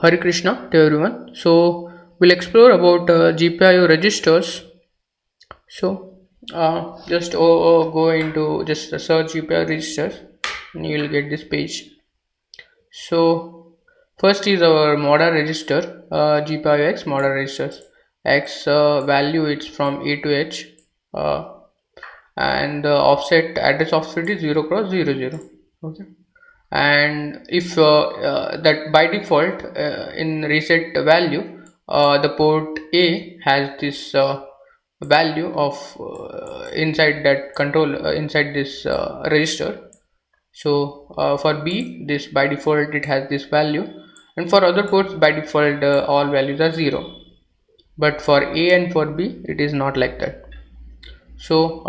Hare Krishna to everyone. So we'll explore about GPIO registers. So just go into just search GPIO registers and you will get this page. So first is our model register, GPIO X model registers. X value it's from A to H, uh, and the offset address offset is 0 cross 0 0. Okay. And if that by default in reset value, the port A has this value of inside that control inside this register. So for B, this by default it has this value, and for other ports by default all values are 0, but for A and for B it is not like that. So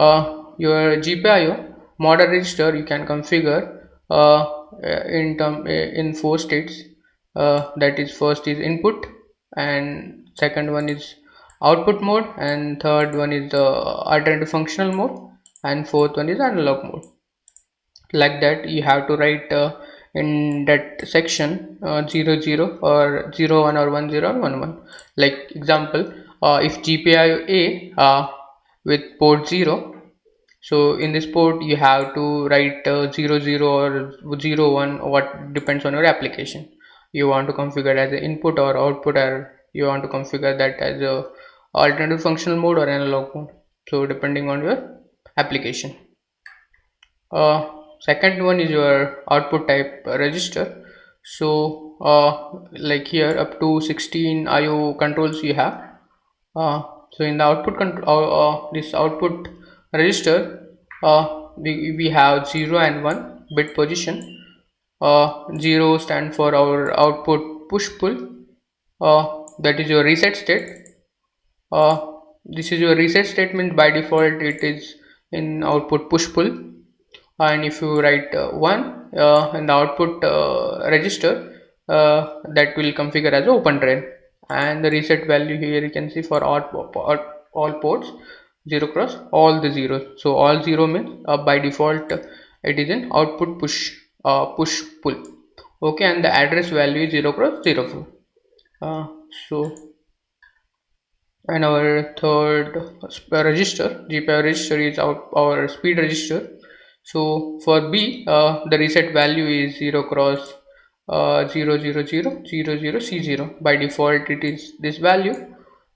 your GPIO model register you can configure in 4 states. That is, first is input, and second one is output mode, and third one is the alternative functional mode, and fourth one is analog mode. Like that you have to write in that section 0 0 or 0 1 or 1 0 or 1 1. Like example, if GPIO A with port 0, so in this port you have to write 0 0 or 0 1, what depends on your application. You want to configure as an input or output, or you want to configure that as a alternative functional mode or analog mode, so depending on your application. Second one is your output type register. So like here up to 16 IO controls you have. So in the output this output register, we have 0 and 1 bit position. 0 stand for our output push pull, that is your reset state. This is your reset statement. By default it is in output push pull, and if you write 1 in the output register, that will configure as open drain. And the reset value here you can see for all ports 0 cross all the zeros. So all 0 means by default it is in output push pull. Okay, and the address value is 0 cross 0 4. So and our third register, GPIO register, is our speed register. So for B, the reset value is 0 cross 0 0 0 0 0 C0. By default it is this value.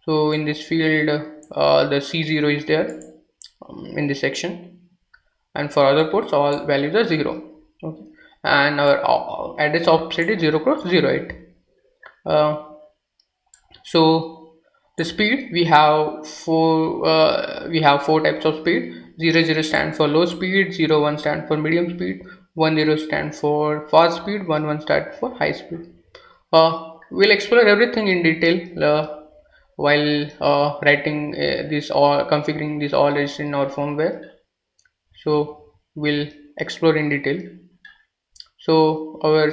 So in this field the C0 is there in this section, and for other ports all values are 0. Okay, and our address offset is 0 cross 0 8. So the speed, we have four types of speed. 0 0 stand for low speed, 0 1 stand for medium speed, 1 0 stand for fast speed, 1 1 stand for high speed. We'll explore everything in detail while writing this or configuring this all is in our firmware. So we'll explore in detail. So our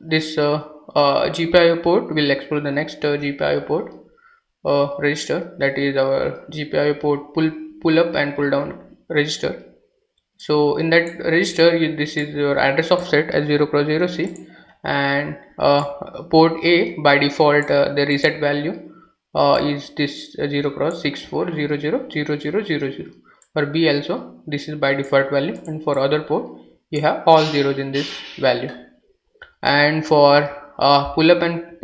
this GPIO port, will explore the next GPIO port register, that is our GPIO port pull up and pull down register. So in that register this is your address offset as 0 cross 0 C, and port A by default the reset value is this 0 cross 64000000. For B also this is by default value, and for other port you have all zeros in this value. And for pull up and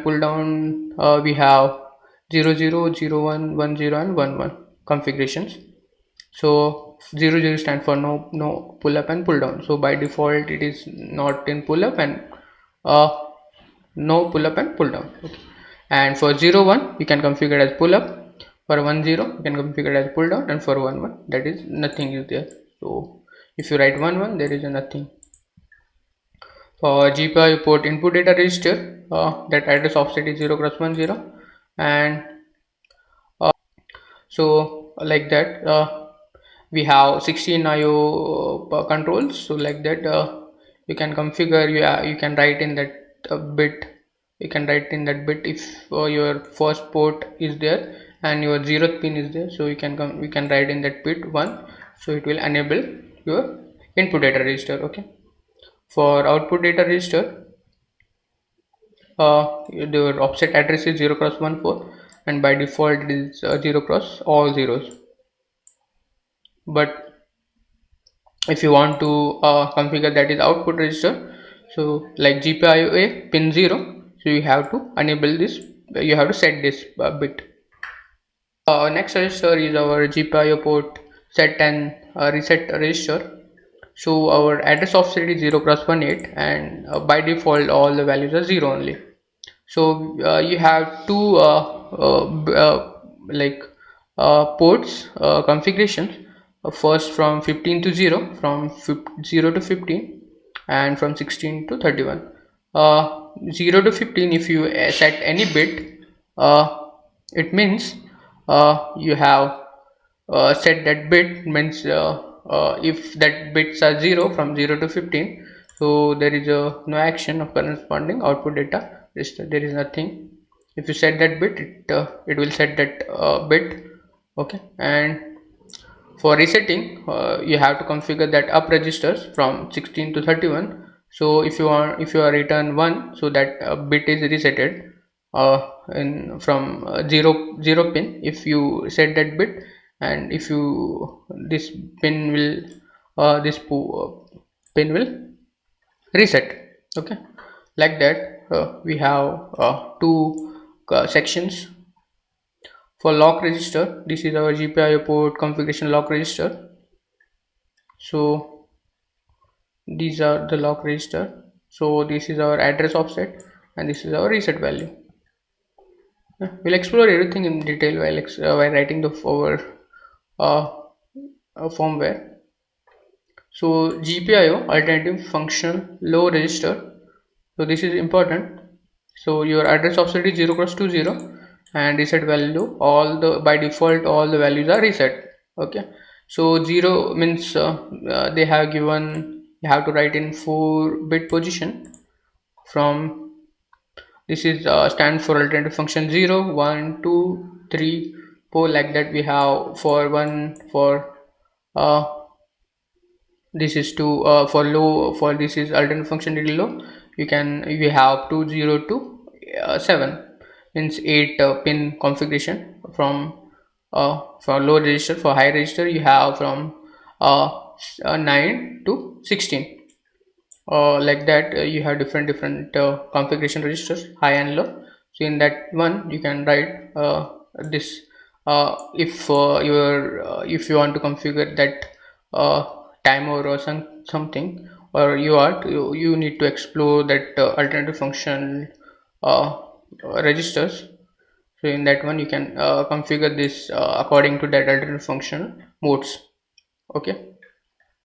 pull down, we have 0 0 0 1 1 0 and 1 1 configurations. So 0 0 stand for no pull up and pull down, so by default it is not in pull up, and uh, no pull up and pull down. Okay. And for 0 1 you can configure as pull up, for 1 0 you can configure as pull down, and for 1 1 that is nothing is there. So if you write 1 1 there is a nothing. For GPIO port input data register, that address offset is 0 cross 1 0, and so like that we have 16 IO controls. So like that you can configure, you can write in that bit, you can write in that bit if your first port is there and your 0th pin is there, so you can write in that bit 1, so it will enable your input data register. Okay. For output data register, the offset address is 0 cross 1 4, and by default it is 0 cross all zeros. But if you want to configure that is output register, so like GPIO pin 0, so you have to enable this, you have to set this bit. Next register is our GPIO port set and reset register. So our address offset is 0 cross 18, and by default all the values are 0 only. So you have two like ports configurations. First from 15 to 0, from 0 to 15, and from 16 to 31. 0 to 15, if you set any bit, it means you have set that bit, means if that bits are 0 from 0 to 15, so there is no action of corresponding output data register, there is nothing. If you set that bit, it will set that bit. Okay, and for resetting, you have to configure that up registers from 16 to 31. So if you are return 1, so that bit is resetted in from 0 pin if you set that bit, and if you this pin will pin will reset. Okay, like that. We have two sections. For lock register, this is our GPIO port configuration lock register. So these are the lock register. So this is our address offset, and this is our reset value. We'll explore everything in detail while writing the our uh, firmware. So GPIO alternative function low register. So this is important. So your address offset is 0 cross 20, and reset value, all the by default all the values are reset. Okay, so 0 means they have given, you have to write in 4-bit position. From this is stand for alternative function 0 1 2 3 4, like that. We have for 1 for uh, this is to for low, for this is alternate function really low, you have 20 to 7, means 8 pin configuration. From for low register, for high register you have from 9 to 16. Like that, you have different configuration registers, high and low. So in that one you can write this if you want to configure that timer or something, or you need to explore that alternative function uh, registers. So in that one you can configure this according to that alternative function modes. Okay.